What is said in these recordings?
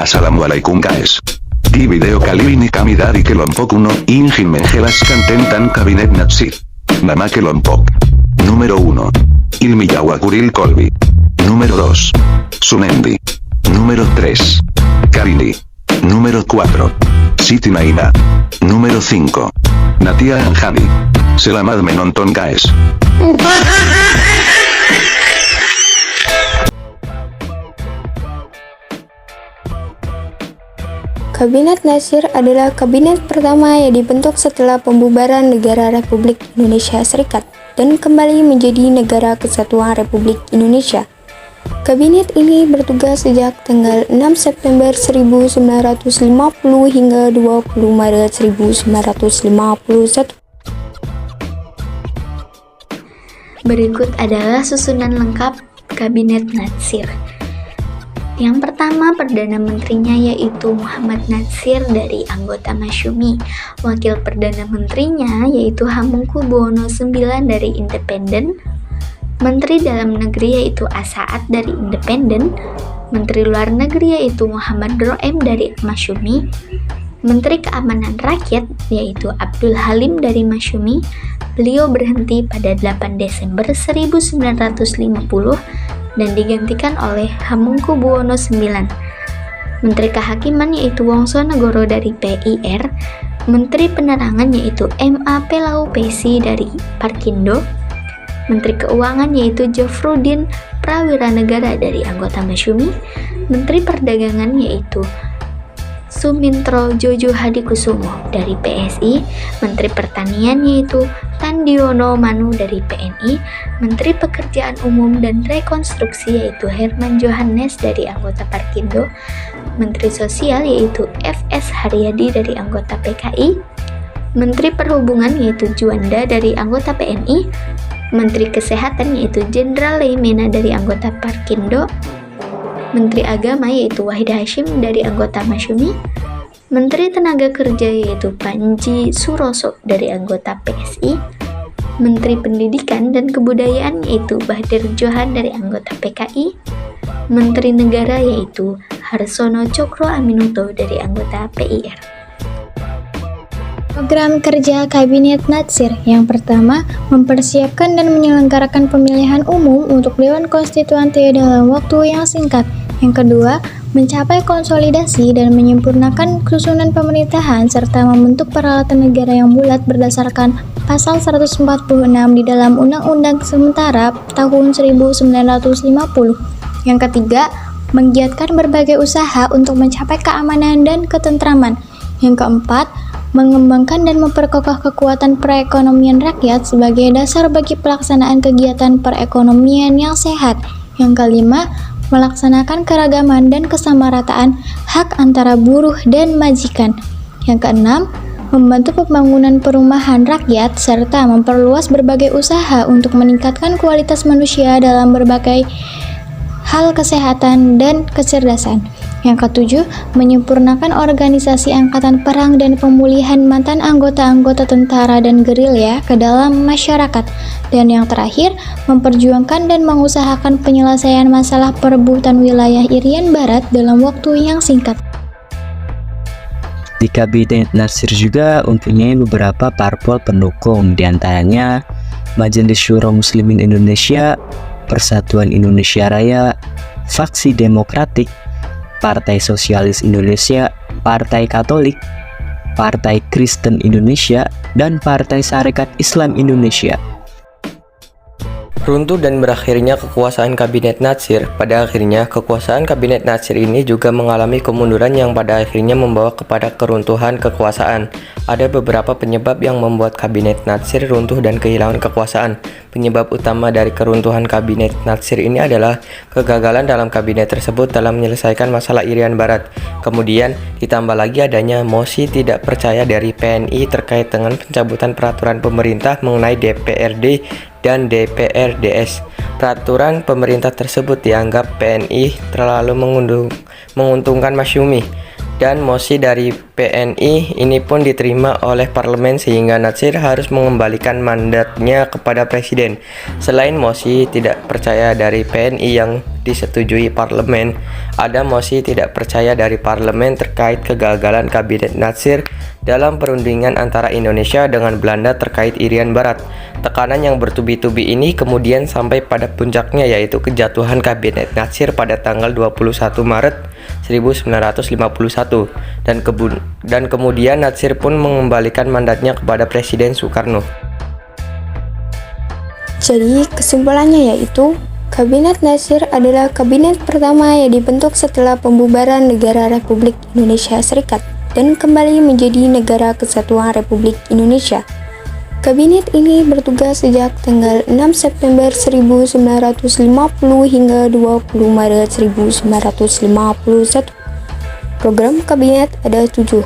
Assalamualaikum guys. Di video kali ini kami dari kelompok 1 ingin menjelaskan tentang Kabinet Natsir. Nama kelompok. Número 1. Ilmi Jawa Kuril Kolbi. Número 2. Sunendi. Número 3. Karini. Número 4. Siti Naina. Número 5. Natia Anjani. Selamat menonton guys. Kabinet Natsir adalah kabinet pertama yang dibentuk setelah pembubaran Negara Republik Indonesia Serikat dan kembali menjadi Negara Kesatuan Republik Indonesia. Kabinet ini bertugas sejak tanggal 6 September 1950 hingga 20 Maret 1951. Berikut adalah susunan lengkap Kabinet Natsir. Yang pertama, Perdana Menterinya yaitu Muhammad Natsir dari anggota Masyumi. Wakil Perdana Menterinya yaitu Hamengkubuwono IX dari Independen. Menteri Dalam Negeri yaitu Asaat dari Independen. Menteri Luar Negeri yaitu Muhammad Roem dari Masyumi. Menteri Keamanan Rakyat yaitu Abdul Halim dari Masyumi. Beliau berhenti pada 8 Desember 1950 dan digantikan oleh Hamengkubuwono IX. Menteri Kehakiman yaitu Wongsonegoro dari PIR, Menteri Penerangan yaitu M.A. Pelau Pesi dari Parkindo, Menteri Keuangan yaitu Jofrudin Prawiranegara dari anggota Masyumi, Menteri Perdagangan yaitu Sumintro Jojo Hadikusumo dari PSI, Menteri Pertanian yaitu Tandiono Manu dari PNI, Menteri Pekerjaan Umum dan Rekonstruksi yaitu Herman Johannes dari anggota Parkindo, Menteri Sosial yaitu FS Haryadi dari anggota PKI, Menteri Perhubungan yaitu Juanda dari anggota PNI, Menteri Kesehatan yaitu Jenderal Leimena dari anggota Parkindo, Menteri Agama yaitu Wahid Hashim dari anggota Masyumi, Menteri Tenaga Kerja yaitu Panji Suroso dari anggota PSI, Menteri Pendidikan dan Kebudayaan yaitu Bahdir Johan dari anggota PKI, Menteri Negara yaitu Harsono Cokro Aminoto dari anggota PIR. Program kerja Kabinet Natsir yang pertama, mempersiapkan dan menyelenggarakan pemilihan umum untuk Dewan Konstituante dalam waktu yang singkat. Yang kedua, mencapai konsolidasi dan menyempurnakan susunan pemerintahan serta membentuk peralatan negara yang bulat berdasarkan pasal 146 di dalam Undang-Undang Sementara tahun 1950. Yang ketiga, menggiatkan berbagai usaha untuk mencapai keamanan dan ketentraman. Yang keempat, mengembangkan dan memperkokoh kekuatan perekonomian rakyat sebagai dasar bagi pelaksanaan kegiatan perekonomian yang sehat. Yang kelima, melaksanakan keragaman dan kesamarataan hak antara buruh dan majikan. Yang keenam, membantu pembangunan perumahan rakyat serta memperluas berbagai usaha untuk meningkatkan kualitas manusia dalam berbagai hal kesehatan dan kecerdasan. Yang ketujuh, menyempurnakan organisasi angkatan perang dan pemulihan mantan anggota-anggota tentara dan gerilya ke dalam masyarakat. Dan yang terakhir, memperjuangkan dan mengusahakan penyelesaian masalah perebutan wilayah Irian Barat dalam waktu yang singkat. Di Kabinet Natsir juga mempunyai beberapa parpol pendukung, diantaranya Majelis Syuro Muslimin Indonesia, Persatuan Indonesia Raya, Faksi Demokratik, Partai Sosialis Indonesia, Partai Katolik, Partai Kristen Indonesia, dan Partai Sarekat Islam Indonesia. Runtuh dan berakhirnya kekuasaan Kabinet Natsir. Pada akhirnya, kekuasaan Kabinet Natsir ini juga mengalami kemunduran yang pada akhirnya membawa kepada keruntuhan kekuasaan. Ada beberapa penyebab yang membuat Kabinet Natsir runtuh dan kehilangan kekuasaan. Penyebab utama dari keruntuhan Kabinet Natsir ini adalah kegagalan dalam kabinet tersebut dalam menyelesaikan masalah Irian Barat. Kemudian ditambah lagi adanya mosi tidak percaya dari PNI terkait dengan pencabutan peraturan pemerintah mengenai DPRD dan DPRDS. Peraturan pemerintah tersebut dianggap PNI terlalu menguntungkan Masyumi, dan mosi dari PNI ini pun diterima oleh parlemen sehingga Natsir harus mengembalikan mandatnya kepada presiden. Selain mosi tidak percaya dari PNI yang disetujui parlemen, ada mosi tidak percaya dari parlemen terkait kegagalan kabinet Natsir dalam perundingan antara Indonesia dengan Belanda terkait Irian Barat. Tekanan yang bertubi-tubi ini kemudian sampai pada puncaknya, yaitu kejatuhan kabinet Natsir pada tanggal 21 Maret 1951 dan kemudian Natsir pun mengembalikan mandatnya kepada Presiden Soekarno. Jadi kesimpulannya yaitu Kabinet Natsir adalah kabinet pertama yang dibentuk setelah pembubaran Negara Republik Indonesia Serikat dan kembali menjadi Negara Kesatuan Republik Indonesia. Kabinet ini bertugas sejak tanggal 6 September 1950 hingga 20 Maret 1951. Program kabinet ada 7.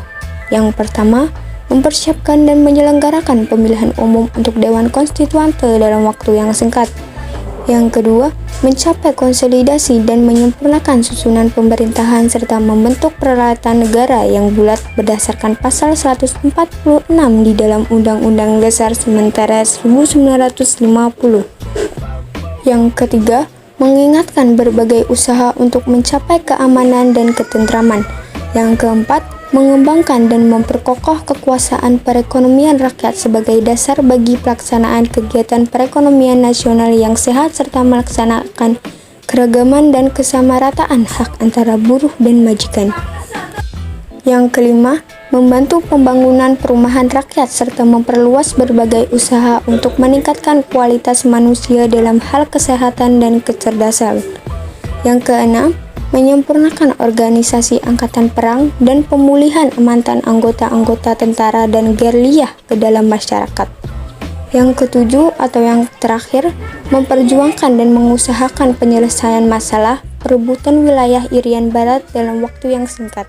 Yang pertama, mempersiapkan dan menyelenggarakan pemilihan umum untuk Dewan Konstituante dalam waktu yang singkat. Yang kedua, mencapai konsolidasi dan menyempurnakan susunan pemerintahan serta membentuk peralatan negara yang bulat berdasarkan pasal 146 di dalam Undang-Undang Dasar Sementara 1950. Yang ketiga, mengingatkan berbagai usaha untuk mencapai keamanan dan ketentraman. Yang keempat, mengembangkan dan memperkokoh kekuasaan perekonomian rakyat sebagai dasar bagi pelaksanaan kegiatan perekonomian nasional yang sehat serta melaksanakan keragaman dan kesamarataan hak antara buruh dan majikan. Yang kelima, membantu pembangunan perumahan rakyat serta memperluas berbagai usaha untuk meningkatkan kualitas manusia dalam hal kesehatan dan kecerdasan. Yang keenam, menyempurnakan organisasi angkatan perang dan pemulihan mantan anggota-anggota tentara dan gerilya ke dalam masyarakat. Yang ketujuh atau yang terakhir, memperjuangkan dan mengusahakan penyelesaian masalah perebutan wilayah Irian Barat dalam waktu yang singkat.